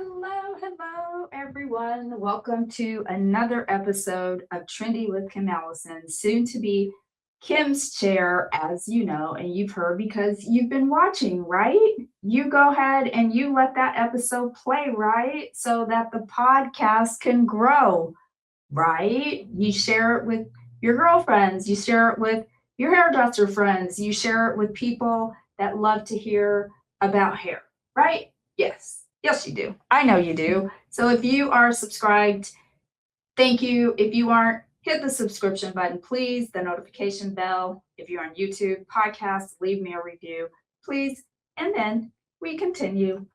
Hello, everyone. Welcome to another episode of Trendy with Kim Allison, soon to be Kim's Chair, as you know, and you've heard because you've been watching, right? You go ahead and you let that episode play, right? So that the podcast can grow, right? You share it with your girlfriends, you share it with your hairdresser friends, you share it with people that love to hear about hair, right? Yes. Yes, you do. I know you do. So if you are subscribed, thank you. If you aren't, hit the subscription button, please, the notification bell. If you're on YouTube, podcast, leave me a review, please. And then we continue.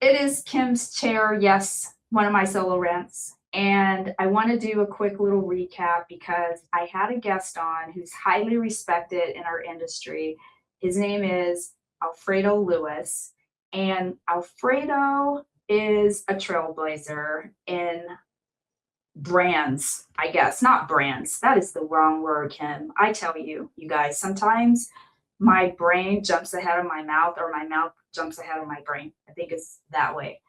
It is Kim's Chair, yes, one of my solo rants. And I want to do a quick little recap because I had a guest on who's highly respected in our industry. His name is Alfredo Lewis. And Alfredo is a trailblazer in brands, I guess, not brands. That is the wrong word, Kim. I tell you, you guys, sometimes my brain jumps ahead of my mouth or my mouth jumps ahead of my brain. I think it's that way.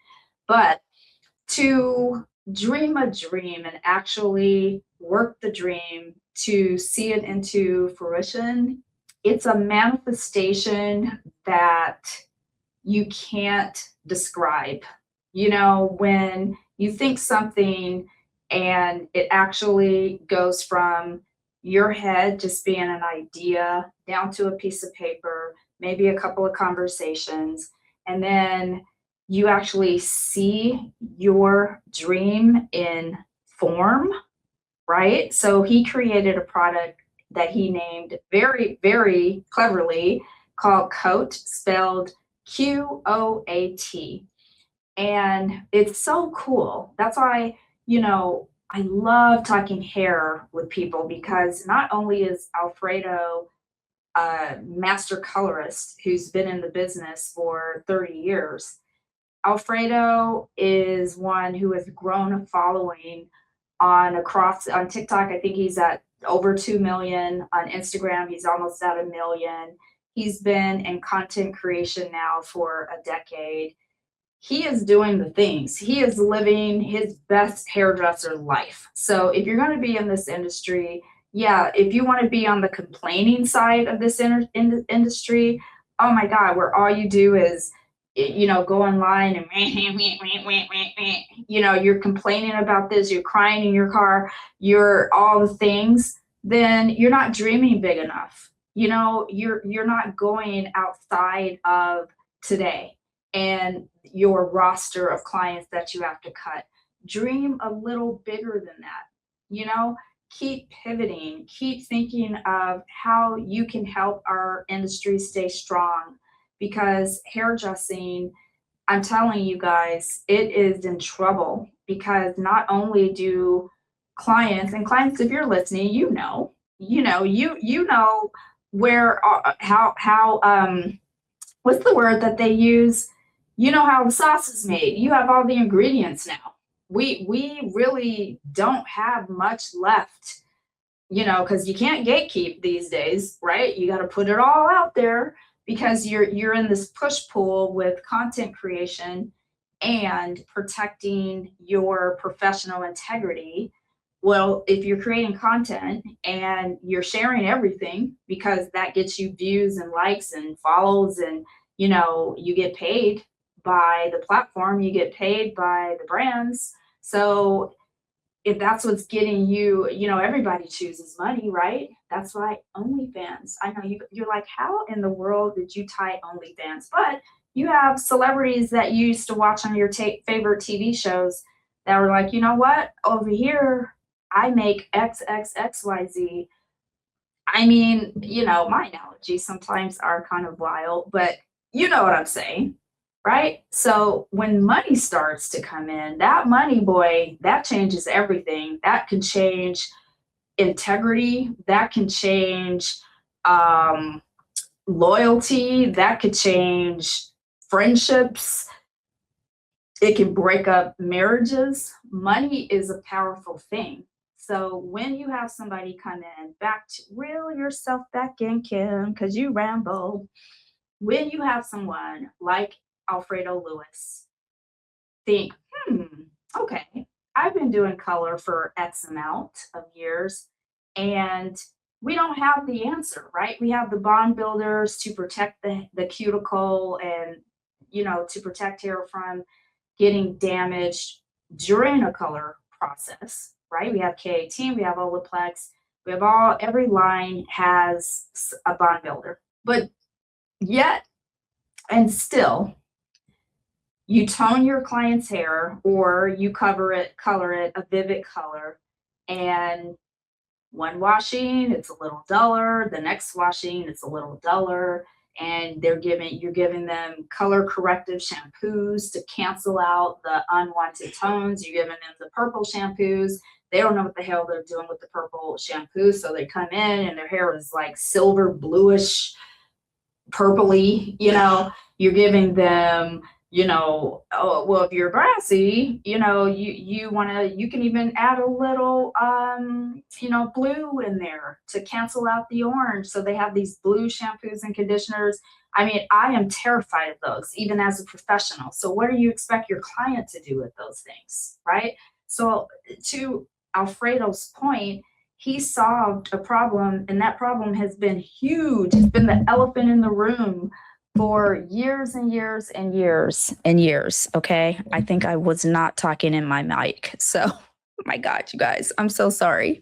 But to dream a dream and actually work the dream to see it into fruition, it's a manifestation that you can't describe. You know, when you think something and it actually goes from your head just being an idea down to a piece of paper, maybe a couple of conversations, and then you actually see your dream in form, right? So he created a product that he named very, very cleverly called Coat, spelled QOAT. And it's so cool. That's why, I love talking hair with people because not only is Alfredo a master colorist who's been in the business for 30 years, Alfredo is one who has grown a following on TikTok. I think he's at over 2 million. On Instagram, he's almost at a million. He's been in content creation now for a decade. He is doing the things. He is living his best hairdresser life. So if you're going to be in this industry, yeah, if you want to be on the complaining side of this industry, oh my God, where all you do is, go online and, you're complaining about this, you're crying in your car, you're all the things, then you're not dreaming big enough. You're not going outside of today and your roster of clients that you have to cut. Dream a little bigger than that. You know, keep pivoting, keep thinking of how you can help our industry stay strong because hairdressing, I'm telling you guys, it is in trouble because not only do clients, if you're listening, you know where how what's the word that they use? You know how the sauce is made. You have all the ingredients now. We really don't have much left, because you can't gatekeep these days, right? You got to put it all out there because you're in this push pull with content creation and protecting your professional integrity. Well, if you're creating content and you're sharing everything because that gets you views and likes and follows and you get paid by the platform, you get paid by the brands. So if that's what's getting you, everybody chooses money, right? That's why OnlyFans. I know you're like, how in the world did you tie OnlyFans? But you have celebrities that you used to watch on your favorite TV shows that were like, you know what? Over here, I make XXXYZ. I mean, my analogies sometimes are kind of wild, but you know what I'm saying, right? So when money starts to come in, that money, boy, that changes everything. That can change integrity, that can change um, loyalty, that could change friendships, it can break up marriages. Money is a powerful thing. So when you have somebody come in, back to reel yourself back in, Kim, because you ramble. When you have someone like Alfredo Lewis think, hmm, okay, I've been doing color for X amount of years, and we don't have the answer, right? We have the bond builders to protect the cuticle and, to protect hair from getting damaged during a color process, right? We have K18, we have Olaplex, we have every line has a bond builder. But yet and still, you tone your client's hair or you color it a vivid color, and one washing it's a little duller, the next washing it's a little duller, and you're giving them color corrective shampoos to cancel out the unwanted tones. You're giving them the purple shampoos. They don't know what the hell they're doing with the purple shampoo, so they come in and their hair is like silver bluish purpley. You're giving them, oh, well, if you're brassy, you can even add a little, blue in there to cancel out the orange. So they have these blue shampoos and conditioners. I mean, I am terrified of those, even as a professional. So what do you expect your client to do with those things, right? So to Alfredo's point, he solved a problem, and that problem has been huge. It's been the elephant in the room for years and years and years and years. Okay. I think I was not talking in my mic. So, my God, you guys, I'm so sorry.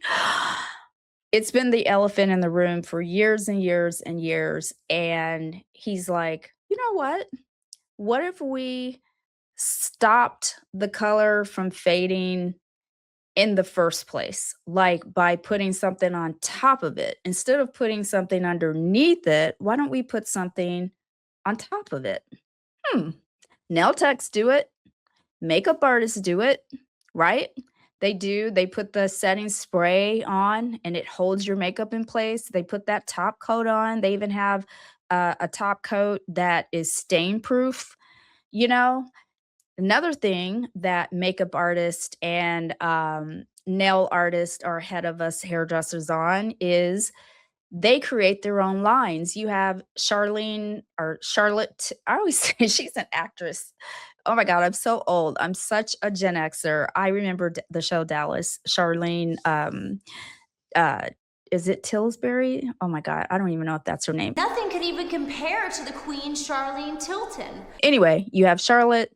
It's been the elephant in the room for years and years and years. And he's like, you know what? What if we stopped the color from fading in the first place, like by putting something on top of it? Instead of putting something underneath it, why don't we put something on top of it? Hmm. Nail techs do it. Makeup artists do it, right? They put the setting spray on and it holds your makeup in place. They put that top coat on. They even have a top coat that is stain proof, you know? Another thing that makeup artists and nail artists are ahead of us hairdressers on is they create their own lines. You have Charlene or Charlotte. I always say she's an actress. Oh my God, I'm so old. I'm such a Gen Xer. I remember the show Dallas. Charlene, uh, is it Tillsbury? Oh my God, I don't even know if that's her name. Nothing could even compare to the Queen Charlene Tilton. Anyway, you have Charlotte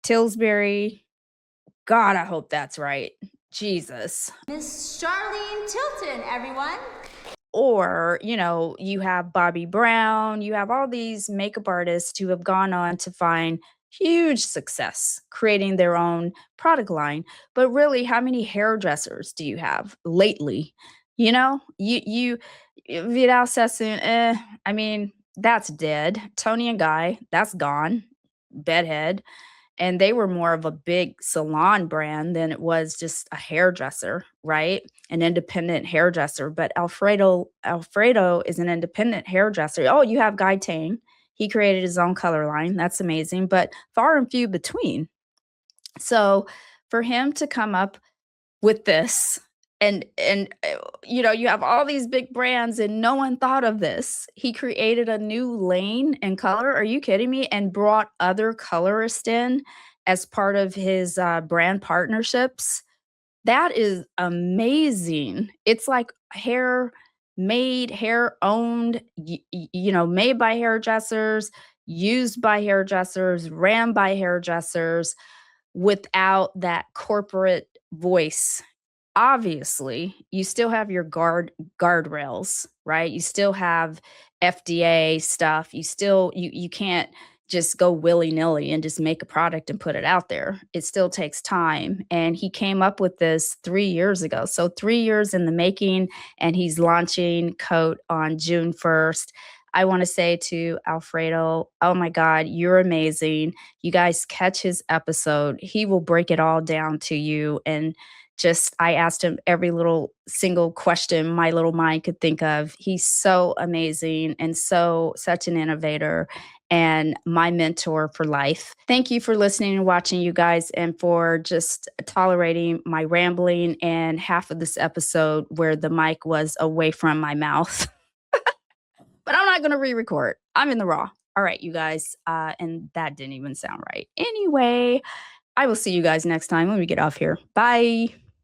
Tillsbury. God, I hope that's right. Jesus. Miss Charlene Tilton, everyone. Or, you have Bobby Brown, you have all these makeup artists who have gone on to find huge success creating their own product line. But really, how many hairdressers do you have lately? You Vidal Sassoon, I mean, that's dead. Tony and Guy, that's gone. Bedhead. And they were more of a big salon brand than it was just a hairdresser, right? An independent hairdresser. But Alfredo is an independent hairdresser. Oh, you have Guy Tang. He created his own color line. That's amazing, but far and few between. So for him to come up with this and you have all these big brands and no one thought of this. He created a new lane in color. Are you kidding me? And brought other colorists in as part of his brand partnerships. That is amazing. It's like hair made, hair owned, made by hairdressers, used by hairdressers, ran by hairdressers without that corporate voice. Obviously, you still have your guardrails, right? You still have FDA stuff. You can't just go willy-nilly and just make a product and put it out there. It still takes time. And he came up with this 3 years ago. So 3 years in the making, and he's launching Coat on June 1st. I want to say to Alfredo, oh my God, you're amazing. You guys catch his episode. He will break it all down to you. And I asked him every little single question my little mind could think of. He's so amazing and such an innovator and my mentor for life. Thank you for listening and watching, you guys, and for just tolerating my rambling and half of this episode where the mic was away from my mouth. But I'm not going to re-record. I'm in the raw. All right, you guys. And that didn't even sound right. Anyway, I will see you guys next time when we get off here. Bye.